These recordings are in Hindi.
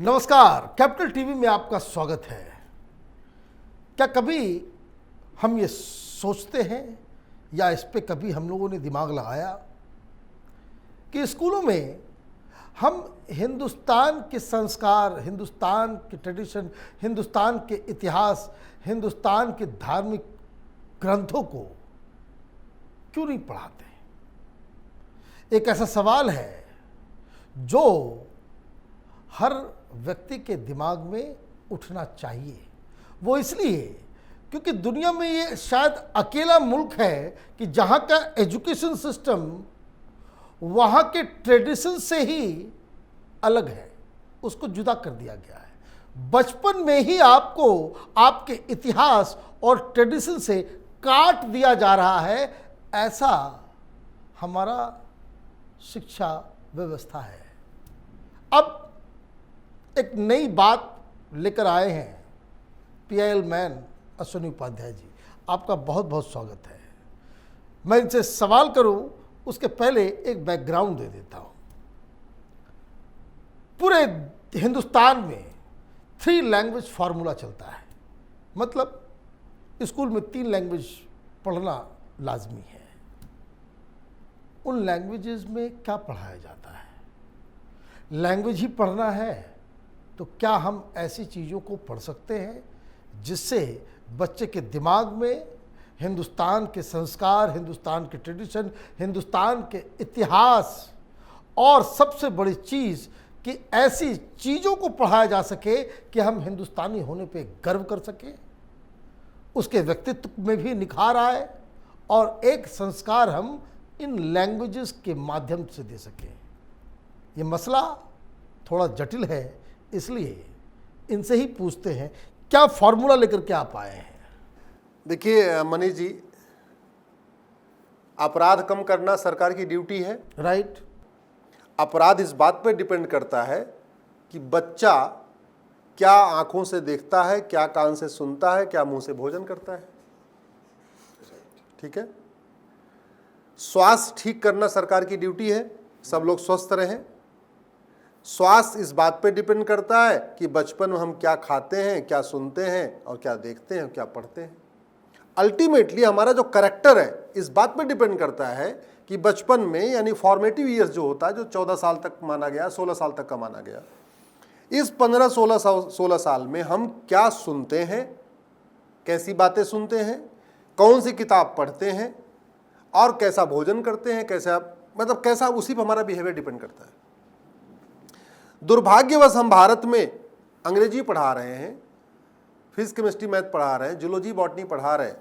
नमस्कार, कैपिटल टीवी में आपका स्वागत है। क्या कभी हम ये सोचते हैं या इस पे कभी हम लोगों ने दिमाग लगाया कि स्कूलों में हम हिंदुस्तान के संस्कार, हिंदुस्तान के ट्रेडिशन, हिंदुस्तान के इतिहास, हिंदुस्तान के धार्मिक ग्रंथों को क्यों नहीं पढ़ाते? एक ऐसा सवाल है जो हर व्यक्ति के दिमाग में उठना चाहिए। वो इसलिए क्योंकि दुनिया में ये शायद अकेला मुल्क है कि जहाँ का एजुकेशन सिस्टम वहाँ के ट्रेडिशन से ही अलग है, उसको जुदा कर दिया गया है। बचपन में ही आपको आपके इतिहास और ट्रेडिशन से काट दिया जा रहा है, ऐसा हमारा शिक्षा व्यवस्था है। अब एक नई बात लेकर आए हैं PIL मैन अश्विनी उपाध्याय जी, आपका बहुत बहुत स्वागत है। मैं इनसे सवाल करूं उसके पहले एक बैकग्राउंड दे देता हूं। पूरे हिंदुस्तान में 3 लैंग्वेज फार्मूला चलता है, मतलब स्कूल में 3 लैंग्वेज पढ़ना लाजमी है। उन लैंग्वेजेस में क्या पढ़ाया जाता है? लैंग्वेज ही पढ़ना है तो क्या हम ऐसी चीज़ों को पढ़ सकते हैं जिससे बच्चे के दिमाग में हिंदुस्तान के संस्कार, हिंदुस्तान के ट्रेडिशन, हिंदुस्तान के इतिहास और सबसे बड़ी चीज़ कि ऐसी चीज़ों को पढ़ाया जा सके कि हम हिंदुस्तानी होने पे गर्व कर सकें, उसके व्यक्तित्व में भी निखार आए और एक संस्कार हम इन लैंग्वेजेस के माध्यम से दे सकें। ये मसला थोड़ा जटिल है, इसलिए इनसे ही पूछते हैं क्या फॉर्मूला लेकर के आप आए हैं। देखिए मनीष जी, अपराध कम करना सरकार की ड्यूटी है। राइट। अपराध इस बात पर डिपेंड करता है कि बच्चा क्या आंखों से देखता है, क्या कान से सुनता है, क्या मुंह से भोजन करता है। ठीक है। स्वास्थ्य ठीक करना सरकार की ड्यूटी है, सब लोग स्वस्थ रहें। स्वास्थ्य इस बात पे डिपेंड करता है कि बचपन में हम क्या खाते हैं, क्या सुनते हैं और क्या देखते हैं, क्या पढ़ते हैं। अल्टीमेटली हमारा जो करैक्टर है इस बात पे डिपेंड करता है कि बचपन में यानी फॉर्मेटिव ईयर्स जो होता है, जो 14 साल तक माना गया, 16 साल तक का माना गया, इस 15-16 साल में हम क्या सुनते हैं, कैसी बातें सुनते हैं, कौन सी किताब पढ़ते हैं और कैसा भोजन करते हैं, कैसा उसी पर हमारा बिहेवियर डिपेंड करता है। दुर्भाग्यवश हम भारत में अंग्रेजी पढ़ा रहे हैं, फिजिक्स केमिस्ट्री मैथ पढ़ा रहे हैं, जूलॉजी बॉटनी पढ़ा रहे हैं,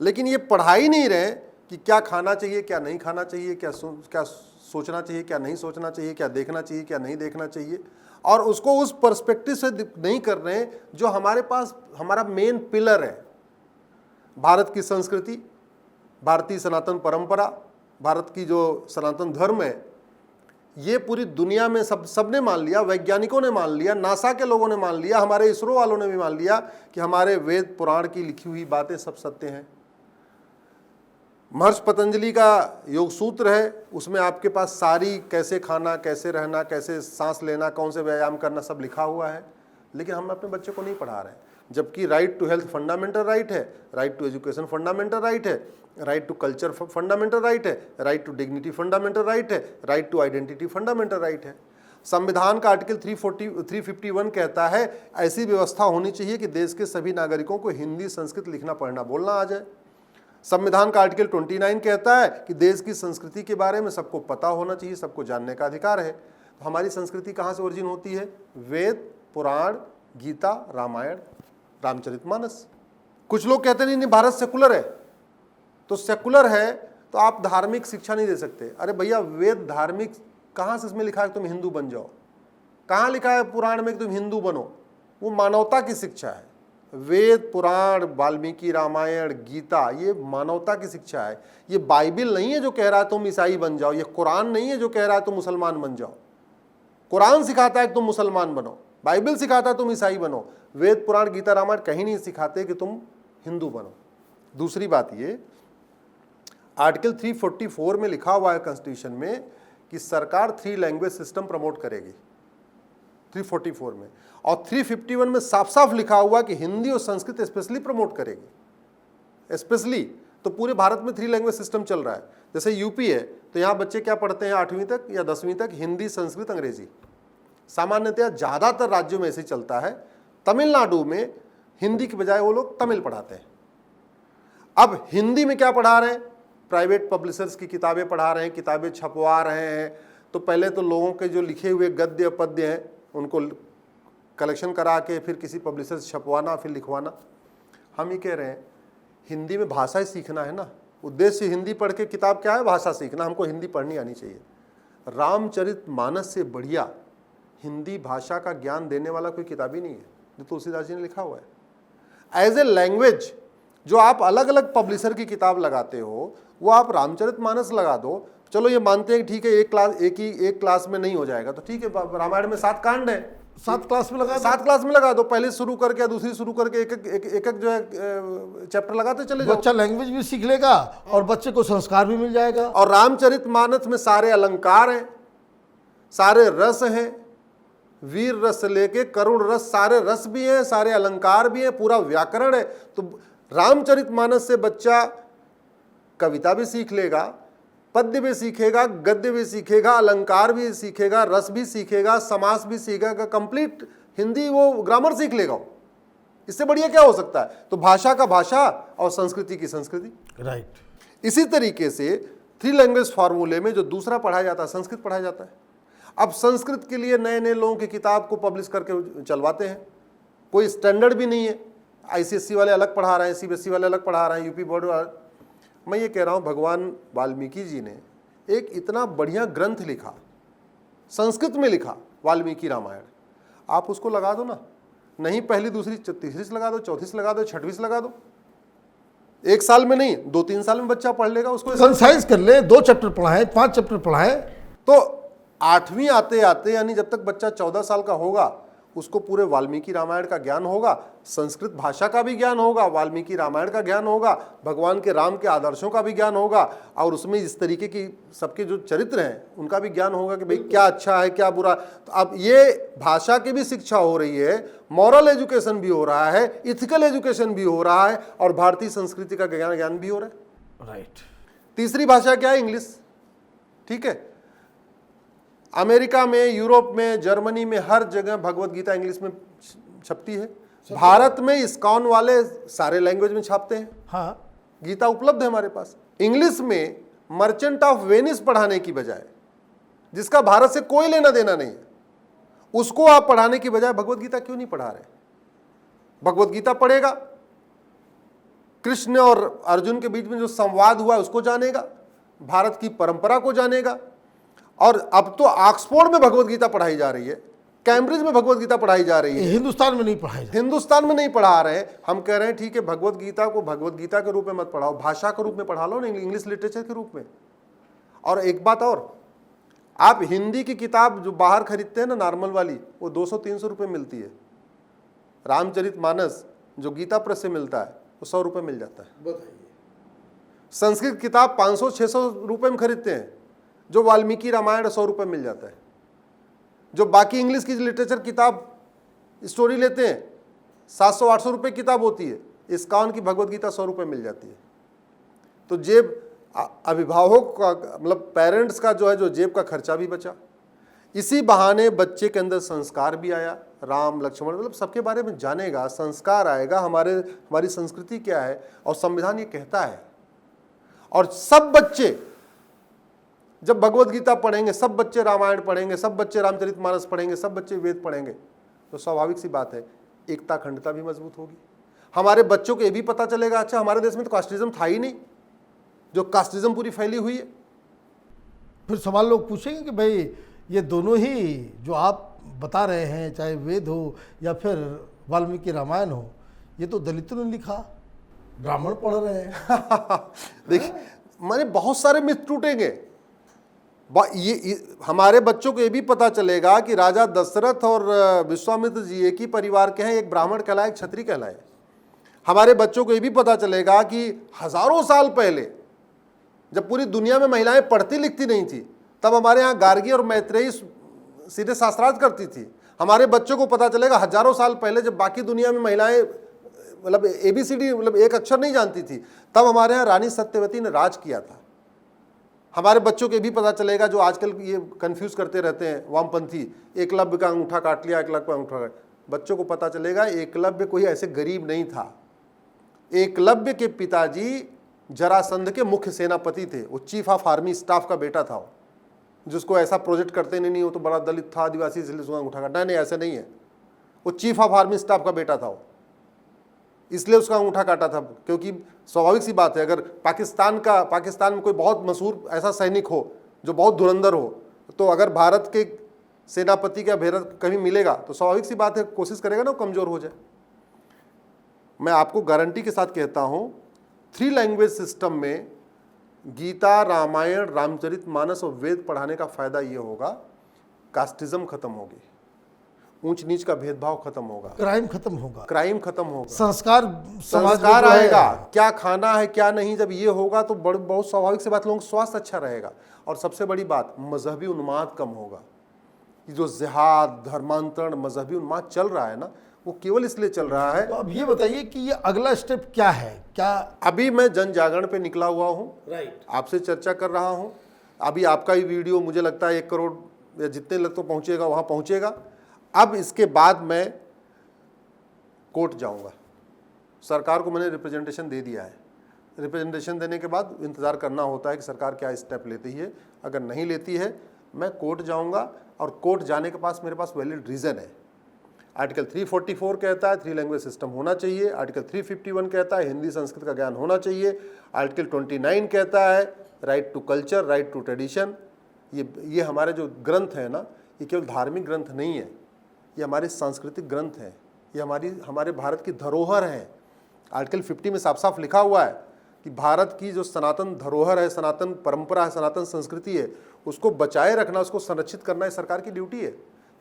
लेकिन ये पढ़ा ही नहीं रहे कि क्या खाना चाहिए, क्या नहीं खाना चाहिए, क्या सोचना चाहिए, क्या नहीं सोचना चाहिए, क्या देखना चाहिए, क्या नहीं देखना चाहिए, और उसको उस पर्सपेक्टिव से नहीं कर रहे हैं जो हमारे पास हमारा मेन पिलर है। भारत की संस्कृति, भारतीय सनातन परंपरा, भारत की जो सनातन धर्म है, ये पूरी दुनिया में सबने मान लिया, वैज्ञानिकों ने मान लिया, नासा के लोगों ने मान लिया, हमारे इसरो वालों ने भी मान लिया कि हमारे वेद पुराण की लिखी हुई बातें सब सत्य हैं। महर्षि पतंजलि का योग सूत्र है, उसमें आपके पास सारी कैसे खाना, कैसे रहना, कैसे सांस लेना, कौन से व्यायाम करना सब लिखा हुआ है, लेकिन हम अपने बच्चों को नहीं पढ़ा रहे हैं। जबकि right to health fundamental right है, right to education fundamental right है, right to culture fundamental right है, right to dignity fundamental right है, right to identity fundamental right है। संविधान का आर्टिकल 351 कहता है ऐसी व्यवस्था होनी चाहिए कि देश के सभी नागरिकों को हिंदी, संस्कृत लिखना पढ़ना बोलना आ जाए। संविधान का आर्टिकल 29 कहता है कि देश की संस्कृति के बारे में सबको पता होना चाहिए, सबको जानने का अधिकार है। तो हमारी संस्कृति कहाँ से ओरिजिन होती है? वेद, पुराण, गीता, रामायण, रामचरितमानस। कुछ लोग कहते नहीं भारत सेकुलर है, तो सेकुलर है तो आप धार्मिक शिक्षा नहीं दे सकते। अरे भैया, वेद धार्मिक कहाँ से इसमें लिखा है कि तुम हिंदू बन जाओ? कहाँ लिखा है पुराण में कि तुम हिंदू बनो? वो मानवता की शिक्षा है। वेद, पुराण, वाल्मीकि रामायण, गीता, ये मानवता की शिक्षा है। ये बाइबिल नहीं है जो कह रहा है तुम ईसाई बन जाओ, ये कुरान नहीं है जो कह रहा है तुम मुसलमान बन जाओ। कुरान सिखाता है कि तुम मुसलमान बनो, बाइबिल सिखाता है तुम ईसाई बनो। वेद, पुराण, गीता, रामायण कहीं नहीं सिखाते कि तुम हिंदू बनो। दूसरी बात ये, आर्टिकल 344 में लिखा हुआ है कॉन्स्टिट्यूशन में कि सरकार 3 लैंग्वेज सिस्टम प्रमोट करेगी। 344 में, और 351 में साफ साफ लिखा हुआ कि हिंदी और संस्कृत स्पेशली प्रमोट करेगी, स्पेशली। तो पूरे भारत में 3 लैंग्वेज सिस्टम चल रहा है। जैसे यूपी है तो यहाँ बच्चे क्या पढ़ते हैं 8वीं तक या 10वीं तक, हिंदी, संस्कृत, अंग्रेजी। सामान्यतया ज़्यादातर राज्यों में ऐसे ही चलता है। तमिलनाडु में हिंदी की बजाय वो लोग तमिल पढ़ाते हैं। अब हिंदी में क्या पढ़ा रहे हैं, प्राइवेट पब्लिशर्स की किताबें पढ़ा रहे हैं, किताबें छपवा रहे हैं। तो पहले तो लोगों के जो लिखे हुए गद्य पद्य हैं उनको कलेक्शन करा के फिर किसी पब्लिशर से छपवाना, फिर लिखवाना। हम ये कह रहे हैं हिंदी में भाषा ही सीखना है ना, उद्देश्य हिंदी पढ़ के किताब क्या है, भाषा सीखना। हमको हिंदी पढ़नी आनी चाहिए। रामचरितमानस से बढ़िया हिंदी भाषा का ज्ञान देने वाला कोई किताब ही नहीं है जो तुलसीदास जी ने लिखा हुआ है। एज ए लैंग्वेज जो आप अलग अलग पब्लिशर की किताब लगाते हो वो आप रामचरितमानस लगा दो। चलो ये मानते हैं ठीक है एक क्लास में नहीं हो जाएगा, तो ठीक है, रामायण में 7 कांड है, 7 क्लास में लगा 7 क्लास में लगा दो। पहले शुरू करके दूसरी शुरू करके एक जो है चैप्टर लगाते चले जाओ। बच्चा लैंग्वेज भी सीख लेगा और बच्चे को संस्कार भी मिल जाएगा। और रामचरितमानस में सारे अलंकार हैं, सारे रस हैं, वीर रस से लेके करुण रस, सारे रस भी हैं, सारे अलंकार भी हैं, पूरा व्याकरण है। तो रामचरितमानस से बच्चा कविता भी सीख लेगा, पद्य भी सीखेगा, गद्य भी सीखेगा, अलंकार भी सीखेगा, रस भी सीखेगा, समास भी सीखेगा, कंप्लीट हिंदी वो ग्रामर सीख लेगा। इससे बढ़िया क्या हो सकता है। तो भाषा का भाषा और संस्कृति की संस्कृति। राइट। इसी तरीके से 3 लैंग्वेज फार्मूले में जो दूसरा पढ़ाया जाता है संस्कृत पढ़ाया जाता है। अब संस्कृत के लिए नए नए लोगों की किताब को पब्लिश करके चलवाते हैं, कोई स्टैंडर्ड भी नहीं है। ICSE वाले अलग पढ़ा रहे हैं, CBSE वाले अलग पढ़ा रहे हैं, यूपी बोर्ड वाले। मैं ये कह रहा हूँ भगवान वाल्मीकि जी ने एक इतना बढ़िया ग्रंथ लिखा, संस्कृत में लिखा, वाल्मीकि रामायण। आप उसको लगा दो ना, नहीं पहली दूसरी तीसरी से लगा दो, चौथी से लगा दो, 6वीं से लगा दो। 1 साल में नहीं 2-3 साल में बच्चा पढ़ लेगा उसको। कंसाइज कर ले, 2 चैप्टर पढ़ाए, 5 चैप्टर पढ़ाए। तो 8वीं आते आते यानी जब तक बच्चा 14 साल का होगा उसको पूरे वाल्मीकि रामायण का ज्ञान होगा, संस्कृत भाषा का भी ज्ञान होगा, वाल्मीकि रामायण का ज्ञान होगा, भगवान के राम के आदर्शों का भी ज्ञान होगा, और उसमें इस तरीके की सबके जो चरित्र हैं उनका भी ज्ञान होगा कि भाई क्या अच्छा है क्या बुरा। तो अब ये भाषा की भी शिक्षा हो रही है, मॉरल एजुकेशन भी हो रहा है, इथिकल एजुकेशन भी हो रहा है, और भारतीय संस्कृति का ज्ञान भी हो रहा है। राइट। तीसरी भाषा क्या है, इंग्लिश। ठीक है, अमेरिका में, यूरोप में, जर्मनी में हर जगह भगवत गीता इंग्लिश में छपती है। भारत में इस्कॉन वाले सारे लैंग्वेज में छापते हैं। हाँ, गीता उपलब्ध है हमारे पास। इंग्लिश में मर्चेंट ऑफ वेनिस पढ़ाने की बजाय, जिसका भारत से कोई लेना देना नहीं है, उसको आप पढ़ाने की बजाय भगवत गीता क्यों नहीं पढ़ा रहे। भगवत गीता पढ़ेगा, कृष्ण और अर्जुन के बीच में जो संवाद हुआ उसको जानेगा, भारत की परंपरा को जानेगा। और अब तो ऑक्सफोर्ड में भगवत गीता पढ़ाई जा रही है, कैम्ब्रिज में भगवत गीता पढ़ाई जा रही है। हिंदुस्तान में नहीं पढ़ाई जाती। हिंदुस्तान में नहीं पढ़ा रहे। हम कह रहे हैं ठीक है, भगवत गीता को भगवत गीता के रूप में मत पढ़ाओ, भाषा के रूप में पढ़ा लो ना, इंग्लिश लिटरेचर के रूप में। और एक बात और, आप हिंदी की किताब जो बाहर खरीदते हैं ना नॉर्मल वाली, वो 200-300 रुपये मिलती है। रामचरितमानस जो गीता प्रेस से मिलता है वो 100 रुपये मिल जाता है। बताइए। संस्कृत किताब 500-600 रुपये में खरीदते हैं, जो वाल्मीकि रामायण 100 रुपये मिल जाता है। जो बाकी इंग्लिश की लिटरेचर किताब स्टोरी लेते हैं 700-800 रुपये किताब होती है, इस्कॉन की भगवत गीता 100 रुपये मिल जाती है। तो जेब अभिभावक का, मतलब पेरेंट्स का जो है, जो जेब का खर्चा भी बचा। इसी बहाने बच्चे के अंदर संस्कार भी आया, राम लक्ष्मण मतलब सबके बारे में जानेगा, संस्कार आएगा, हमारी संस्कृति क्या है और संविधान ये कहता है। और सब बच्चे जब भगवत गीता पढ़ेंगे, सब बच्चे रामायण पढ़ेंगे, सब बच्चे रामचरितमानस पढ़ेंगे, सब बच्चे वेद पढ़ेंगे, तो स्वाभाविक सी बात है एकता अखंडता भी मजबूत होगी। हमारे बच्चों को ये भी पता चलेगा अच्छा हमारे देश में तो कास्टिज्म था ही नहीं, जो कास्टिज्म पूरी फैली हुई है। फिर सवाल लोग पूछेंगे कि भाई ये दोनों ही जो आप बता रहे हैं, चाहे वेद हो या फिर वाल्मीकि रामायण हो, ये तो दलितों ने लिखा, ब्राह्मण पढ़ रहे हैं। देखिए, मैंने बहुत सारे मिथ टूटेंगे। ये हमारे बच्चों को ये भी पता चलेगा कि राजा दशरथ और विश्वामित्र जी एक ही परिवार के हैं, एक ब्राह्मण कहलाए, एक क्षत्रिय कहलाए। हमारे बच्चों को ये भी पता चलेगा कि हजारों साल पहले जब पूरी दुनिया में महिलाएं पढ़ती लिखती नहीं थी, तब हमारे यहाँ गार्गी और मैत्रेयी सीधे शास्त्रार्थ करती थी। हमारे बच्चों को पता चलेगा हजारों साल पहले जब बाकी दुनिया में महिलाएं मतलब ABCD मतलब एक अक्षर नहीं जानती थी, तब हमारे यहाँ रानी सत्यवती ने राज किया था। हमारे बच्चों के भी पता चलेगा जो आजकल ये कंफ्यूज करते रहते हैं वामपंथी, एकलव्य का अंगूठा काट लिया, एकलव्य का अंगूठा काट, बच्चों को पता चलेगा एकलव्य कोई ऐसे गरीब नहीं था। एकलव्य के पिताजी जरासंध के मुख्य सेनापति थे, वो चीफ ऑफ आर्मी स्टाफ का बेटा था, जिसको ऐसा प्रोजेक्ट करते नहीं वो तो बड़ा दलित था, आदिवासी, इसलिए उसका अंगूठा काटा, नहीं ऐसा नहीं है, वो चीफ ऑफ आर्मी स्टाफ का बेटा था वो, इसलिए उसका अंगूठा काटा था। क्योंकि स्वाभाविक सी बात है, अगर पाकिस्तान में कोई बहुत मशहूर ऐसा सैनिक हो जो बहुत धुरंधर हो, तो अगर भारत के सेनापति का भेरत कभी मिलेगा तो स्वाभाविक सी बात है कोशिश करेगा ना वो कमजोर हो जाए। मैं आपको गारंटी के साथ कहता हूं 3 लैंग्वेज सिस्टम में गीता, रामायण, रामचरितमानस और वेद पढ़ाने का फायदा ये होगा, कास्टिज्म खत्म होगी, ऊंच नीच का भेदभाव खत्म होगा, क्राइम खत्म होगा, संस्कार आएगा, क्या खाना है क्या नहीं, जब ये होगा तो बहुत स्वाभाविक सी बात, लोगों का स्वास्थ्य अच्छा रहेगा। और सबसे बड़ी बात, मजहबी उन्माद कम होगा। जो जिहाद, धर्मांतरण, मजहबी उन्माद चल रहा है ना, वो केवल इसलिए चल रहा है। तो अब ये बताइए कि ये अगला स्टेप क्या है? क्या अभी मैं जन जागरण पे निकला हुआ हूँ, राइट, आपसे चर्चा कर रहा हूँ। अभी आपका ही वीडियो मुझे लगता है 1 करोड़ या जितने लग तो पहुँचेगा वहाँ पहुँचेगा। अब इसके बाद मैं कोर्ट जाऊँगा, सरकार को मैंने रिप्रेजेंटेशन दे दिया है। रिप्रेजेंटेशन देने के बाद इंतज़ार करना होता है कि सरकार क्या स्टेप लेती है। अगर नहीं लेती है मैं कोर्ट जाऊँगा, और कोर्ट जाने के पास मेरे पास वैलिड रीज़न है। आर्टिकल 344 कहता है 3 लैंग्वेज सिस्टम होना चाहिए। आर्टिकल 351 कहता है हिंदी संस्कृत का ज्ञान होना चाहिए। आर्टिकल 29 कहता है right to culture, right to tradition. ये हमारे जो ग्रंथ हैं ना, ये केवल धार्मिक ग्रंथ नहीं है, ये हमारे सांस्कृतिक ग्रंथ हैं, ये हमारे भारत की धरोहर हैं। आर्टिकल 50 में साफ साफ लिखा हुआ है कि भारत की जो सनातन धरोहर है, सनातन परंपरा है, सनातन संस्कृति है, उसको बचाए रखना, उसको संरक्षित करना ये सरकार की ड्यूटी है।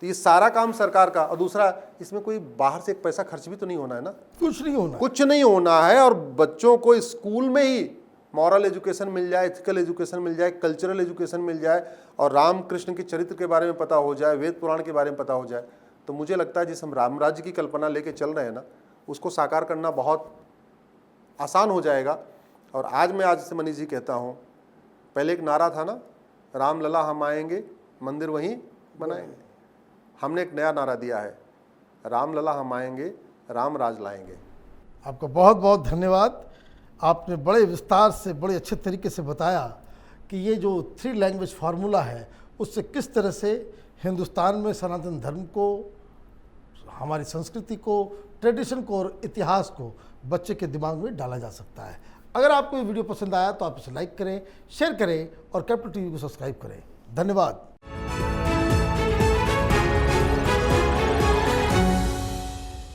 तो ये सारा काम सरकार का। और दूसरा, इसमें कोई बाहर से एक पैसा खर्च भी तो नहीं होना है ना, कुछ नहीं होना है। और बच्चों को स्कूल में ही मॉरल एजुकेशन मिल जाए, एथिकल एजुकेशन मिल जाए, कल्चरल एजुकेशन मिल जाए, और रामकृष्ण के चरित्र के बारे में पता हो जाए, वेद पुराण के बारे में पता हो जाए, तो मुझे लगता है जिस हम राम राज्य की कल्पना लेके चल रहे हैं ना, उसको साकार करना बहुत आसान हो जाएगा। और आज से मनीष जी कहता हूँ, पहले एक नारा था ना, राम लला हम आएंगे, मंदिर वहीं बनाएंगे। हमने एक नया नारा दिया है, राम लला हम आएंगे, राम राज लाएंगे। आपका बहुत बहुत धन्यवाद। आपने बड़े विस्तार से, बड़े अच्छे तरीके से बताया कि ये जो 3 लैंग्वेज फार्मूला है, उससे किस तरह से हिंदुस्तान में सनातन धर्म को, हमारी संस्कृति को, ट्रेडिशन को और इतिहास को बच्चे के दिमाग में डाला जा सकता है। अगर आपको ये वीडियो पसंद आया तो आप इसे लाइक करें, शेयर करें और कैपिटल टीवी को सब्सक्राइब करें। धन्यवाद।